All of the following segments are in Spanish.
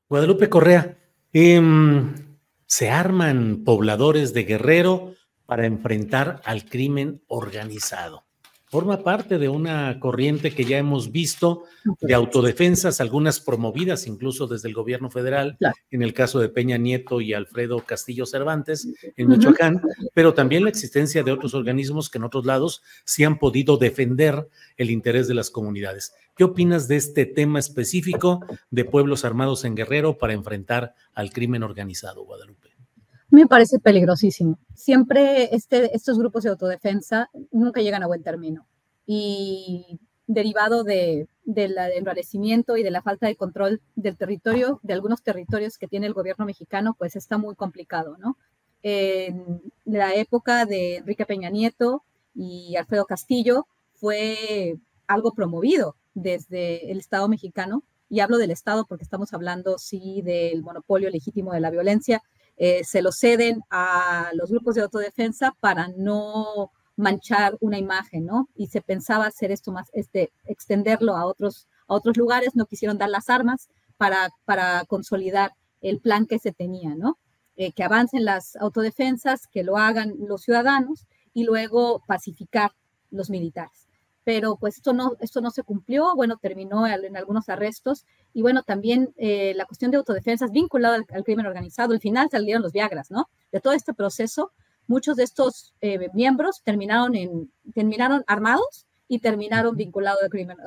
Guadalupe Correa, em, se arman pobladores de Guerrero para enfrentar al crimen organizado. Forma parte de una corriente que ya hemos visto de autodefensas, algunas promovidas incluso desde el gobierno federal, Claro. en el caso de Peña Nieto y Alfredo Castillo Cervantes en Ujú. Michoacán, pero también la existencia de otros organismos que en otros lados sí han podido defender el interés de las comunidades. ¿Qué opinas de este tema específico de pueblos armados en Guerrero para enfrentar al crimen organizado, Guadalupe? Me parece peligrosísimo. Siempre estos grupos de autodefensa nunca llegan a buen término. Y derivado del enrarecimiento y de la falta de control del territorio, de algunos territorios que tiene el gobierno mexicano, pues está muy complicado, ¿no? En la época de Enrique Peña Nieto y Alfredo Castillo fue algo promovido desde el Estado mexicano, y hablo del Estado porque estamos hablando, sí, del monopolio legítimo de la violencia. Se lo ceden a los grupos de autodefensa para no manchar una imagen, ¿no? Y se pensaba hacer esto más, extenderlo a otros lugares, no quisieron dar las armas para consolidar el plan que se tenía, ¿no? Que avancen las autodefensas, que lo hagan los ciudadanos y luego pacificar los militares. Pero pues esto no se cumplió, bueno, terminó en algunos arrestos y bueno, también la cuestión de autodefensas vinculada al crimen organizado. Al final salieron los Viagras, ¿no? De todo este proceso, muchos de estos miembros terminaron armados y terminaron vinculados al crimen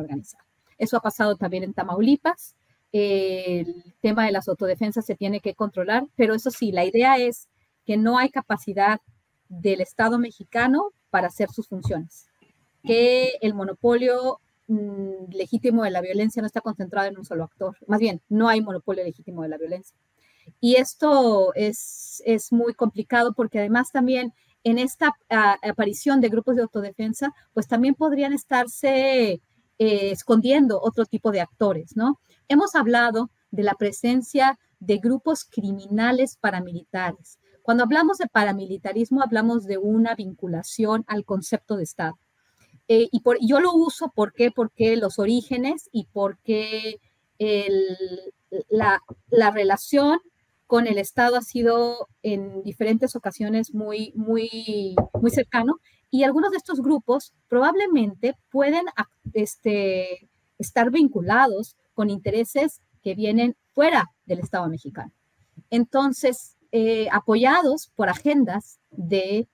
organizado. Eso ha pasado también en Tamaulipas. El tema de las autodefensas se tiene que controlar, pero eso sí, la idea es que no hay capacidad del Estado mexicano para hacer sus funciones, que el monopolio legítimo de la violencia no está concentrado en un solo actor. Más bien, no hay monopolio legítimo de la violencia. Y esto es muy complicado porque además también en esta aparición de grupos de autodefensa, pues también podrían estarse escondiendo otro tipo de actores, ¿no? Hemos hablado de la presencia de grupos criminales paramilitares. Cuando hablamos de paramilitarismo, hablamos de una vinculación al concepto de Estado. Yo lo uso, ¿por qué? Porque los orígenes y porque el, la relación con el Estado ha sido en diferentes ocasiones muy, muy, muy cercano, y algunos de estos grupos probablemente pueden estar vinculados con intereses que vienen fuera del Estado mexicano. Entonces, apoyados por agendas de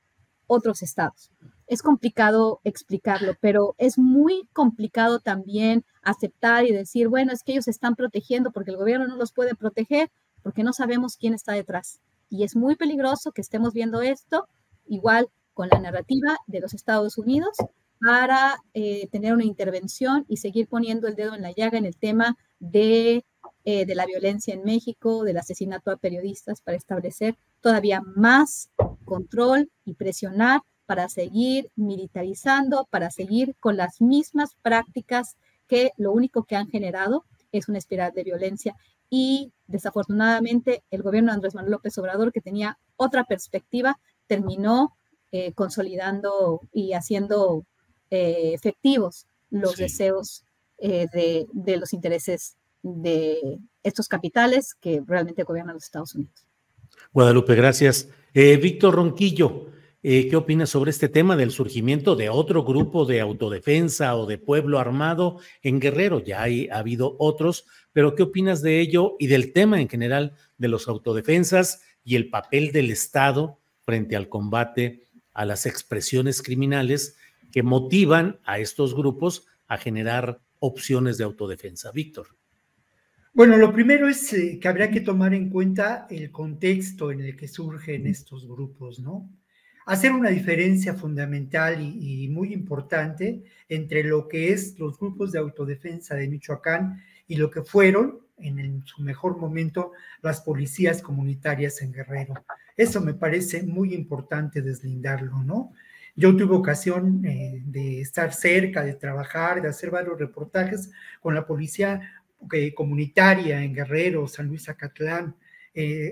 otros estados. Es complicado explicarlo, pero es muy complicado también aceptar y decir, bueno, es que ellos se están protegiendo porque el gobierno no los puede proteger, porque no sabemos quién está detrás. Y es muy peligroso que estemos viendo esto, igual con la narrativa de los Estados Unidos, para tener una intervención y seguir poniendo el dedo en la llaga en el tema de la violencia en México, del asesinato a periodistas, para establecer todavía más control y presionar para seguir militarizando, para seguir con las mismas prácticas que lo único que han generado es una espiral de violencia. Y desafortunadamente el gobierno de Andrés Manuel López Obrador, que tenía otra perspectiva, terminó consolidando y haciendo efectivos los deseos de los intereses de estos capitales que realmente gobiernan los Estados Unidos. Guadalupe, gracias. Víctor Ronquillo, ¿qué opinas sobre este tema del surgimiento de otro grupo de autodefensa o de pueblo armado en Guerrero? Ya ha habido otros, pero ¿qué opinas de ello y del tema en general de los autodefensas y el papel del Estado frente al combate a las expresiones criminales que motivan a estos grupos a generar opciones de autodefensa? Víctor. Bueno, lo primero es que habría que tomar en cuenta el contexto en el que surgen estos grupos, ¿no? Hacer una diferencia fundamental y muy importante entre lo que es los grupos de autodefensa de Michoacán y lo que fueron, en su mejor momento, las policías comunitarias en Guerrero. Eso me parece muy importante deslindarlo, ¿no? Yo tuve ocasión de estar cerca, de trabajar, de hacer varios reportajes con la policía comunitaria en Guerrero, San Luis Acatlán,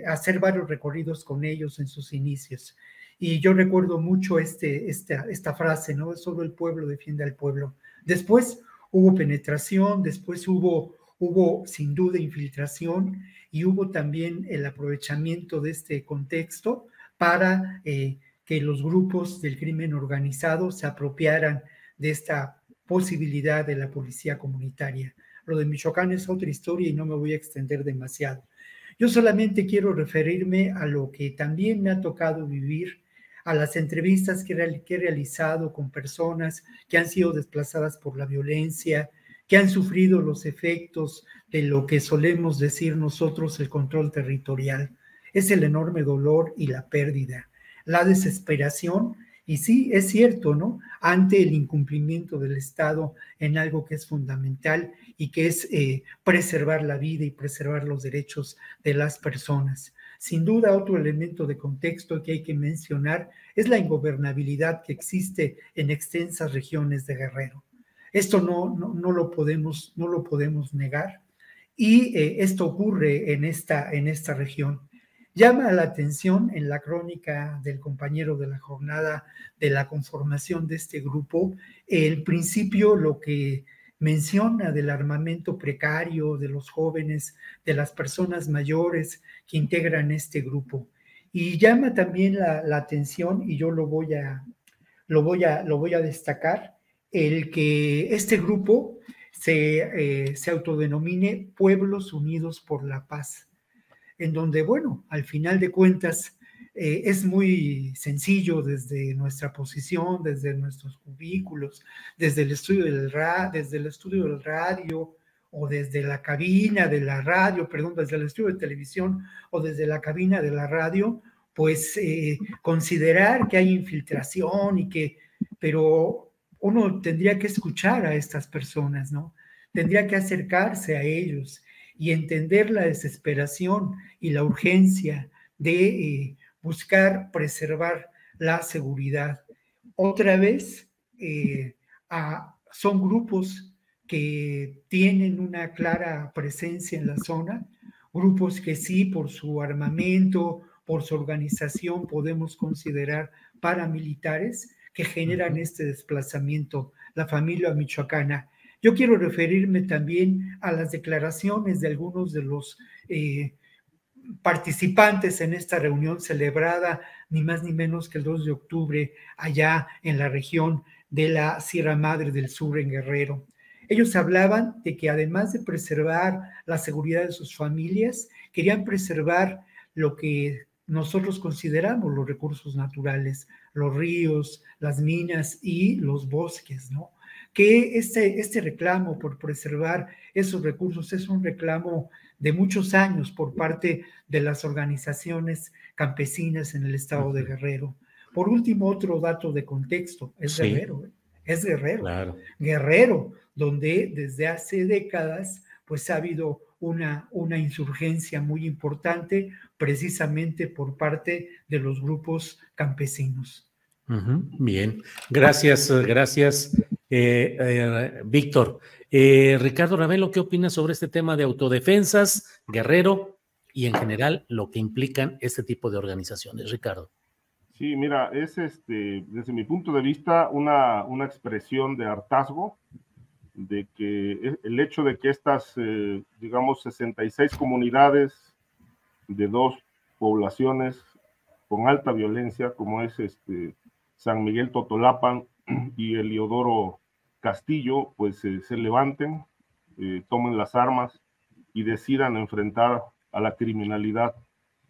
hacer varios recorridos con ellos en sus inicios. Y yo recuerdo mucho esta frase, ¿no? Solo el pueblo defiende al pueblo. Después hubo penetración, después hubo hubo sin duda infiltración y hubo también el aprovechamiento de este contexto para que los grupos del crimen organizado se apropiaran de esta posibilidad de la policía comunitaria. Lo de Michoacán es otra historia y no me voy a extender demasiado. Yo solamente quiero referirme a lo que también me ha tocado vivir, a las entrevistas que he realizado con personas que han sido desplazadas por la violencia, que han sufrido los efectos de lo que solemos decir nosotros el control territorial. Es el enorme dolor y la pérdida, la desesperación, y sí, es cierto, ¿no? Ante el incumplimiento del Estado en algo que es fundamental y que es preservar la vida y preservar los derechos de las personas. Sin duda, otro elemento de contexto que hay que mencionar es la ingobernabilidad que existe en extensas regiones de Guerrero. Esto no lo podemos negar, y esto ocurre en esta región. Llama la atención en la crónica del compañero de la jornada de la conformación de este grupo, el principio, lo que menciona del armamento precario de los jóvenes, de las personas mayores que integran este grupo. Y llama también la atención, y yo lo voy a destacar, el que este grupo se autodenomine Pueblos Unidos por la Paz, en donde, bueno, al final de cuentas, es muy sencillo desde nuestra posición, desde nuestros cubículos, desde el estudio del radio, o desde la cabina de la radio, perdón, desde el estudio de televisión o desde la cabina de la radio, pues considerar que hay infiltración pero uno tendría que escuchar a estas personas, ¿no? Tendría que acercarse a ellos y entender la desesperación y la urgencia de buscar preservar la seguridad. Otra vez, son grupos que tienen una clara presencia en la zona, grupos que sí, por su armamento, por su organización, podemos considerar paramilitares, que generan este desplazamiento, la familia michoacana. Yo quiero referirme también a las declaraciones de algunos de los participantes en esta reunión celebrada ni más ni menos que el 2 de octubre allá en la región de la Sierra Madre del Sur en Guerrero. Ellos hablaban de que además de preservar la seguridad de sus familias, querían preservar lo que nosotros consideramos los recursos naturales, los ríos, las minas y los bosques, ¿no? Que este reclamo por preservar esos recursos es un reclamo de muchos años por parte de las organizaciones campesinas en el estado de Guerrero. Por último, otro dato de contexto, es Guerrero, es Guerrero. Claro. Guerrero, donde desde hace décadas pues ha habido una insurgencia muy importante precisamente por parte de los grupos campesinos. Bien, gracias, Víctor. Ricardo Ravelo, ¿qué opinas sobre este tema de autodefensas, Guerrero y en general lo que implican este tipo de organizaciones? Ricardo. Sí, mira, es desde mi punto de vista una expresión de hartazgo, de que el hecho de que estas, digamos, 66 comunidades de dos poblaciones con alta violencia, como es San Miguel Totolapan y Eliodoro Castillo, pues se levanten, tomen las armas y decidan enfrentar a la criminalidad,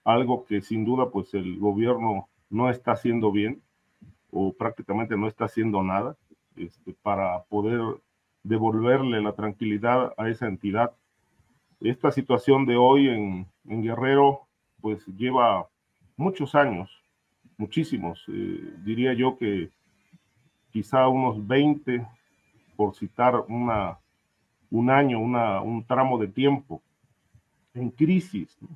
algo que sin duda pues el gobierno no está haciendo bien o prácticamente no está haciendo nada para poder devolverle la tranquilidad a esa entidad. Esta situación de hoy en Guerrero pues lleva muchos años, muchísimos, diría yo que quizá unos 20, por citar un año, un tramo de tiempo, en crisis, ¿no?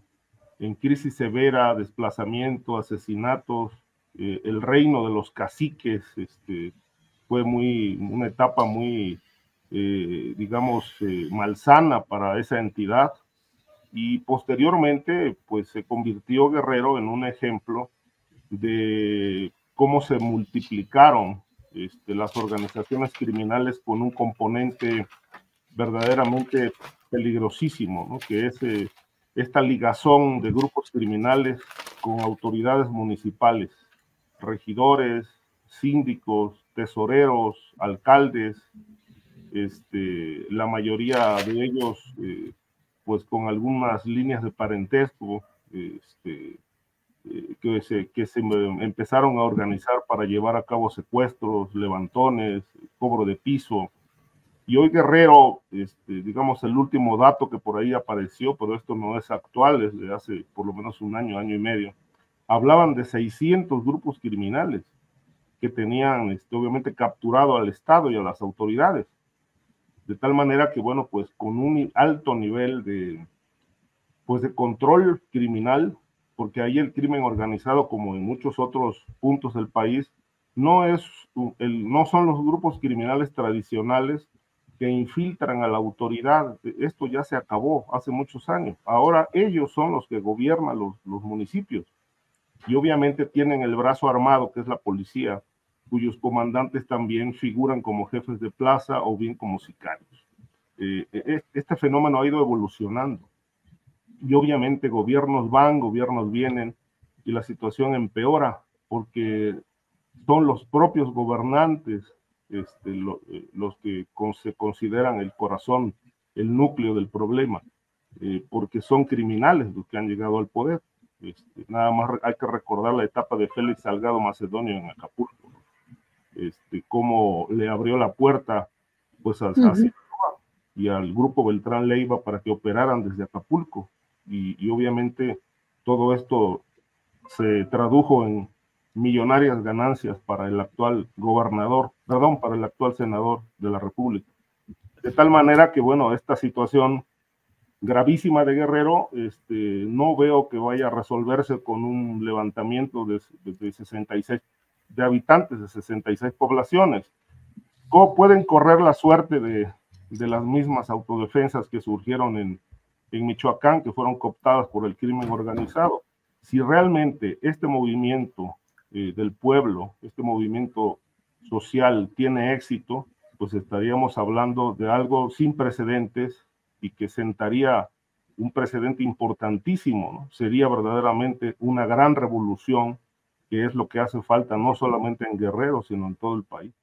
En crisis severa, desplazamiento, asesinatos, el reino de los caciques fue una etapa muy, digamos, malsana para esa entidad, y posteriormente pues se convirtió Guerrero en un ejemplo de cómo se multiplicaron las organizaciones criminales con un componente verdaderamente peligrosísimo, ¿no? Que es esta ligazón de grupos criminales con autoridades municipales, regidores, síndicos, tesoreros, alcaldes, la mayoría de ellos pues con algunas líneas de parentesco que se empezaron a organizar para llevar a cabo secuestros, levantones, cobro de piso. Y hoy Guerrero, digamos, el último dato que por ahí apareció, pero esto no es actual, es de hace por lo menos un año, año y medio, hablaban de 600 grupos criminales que tenían obviamente capturado al Estado y a las autoridades. De tal manera que, bueno, pues con un alto nivel de control criminal, porque ahí el crimen organizado, como en muchos otros puntos del país, no son los grupos criminales tradicionales que infiltran a la autoridad. Esto ya se acabó hace muchos años. Ahora ellos son los que gobiernan los municipios y obviamente tienen el brazo armado, que es la policía, cuyos comandantes también figuran como jefes de plaza o bien como sicarios. Este fenómeno ha ido evolucionando y obviamente gobiernos van, gobiernos vienen y la situación empeora porque son los propios gobernantes los que se consideran el corazón, el núcleo del problema, porque son criminales los que han llegado al poder. Nada más hay que recordar la etapa de Félix Salgado Macedonio en Acapulco, cómo le abrió la puerta pues a y al grupo Beltrán Leiva para que operaran desde Acapulco, y obviamente todo esto se tradujo en millonarias ganancias para el actual para el actual senador de la República. De tal manera que, bueno, esta situación gravísima de Guerrero, no veo que vaya a resolverse con un levantamiento de 66 de habitantes, de 66 poblaciones. ¿Cómo pueden correr la suerte de las mismas autodefensas que surgieron en Michoacán, que fueron cooptadas por el crimen organizado? Si realmente este movimiento del pueblo, este movimiento social tiene éxito, pues estaríamos hablando de algo sin precedentes y que sentaría un precedente importantísimo, ¿no? Sería verdaderamente una gran revolución, que es lo que hace falta no solamente en Guerrero, sino en todo el país.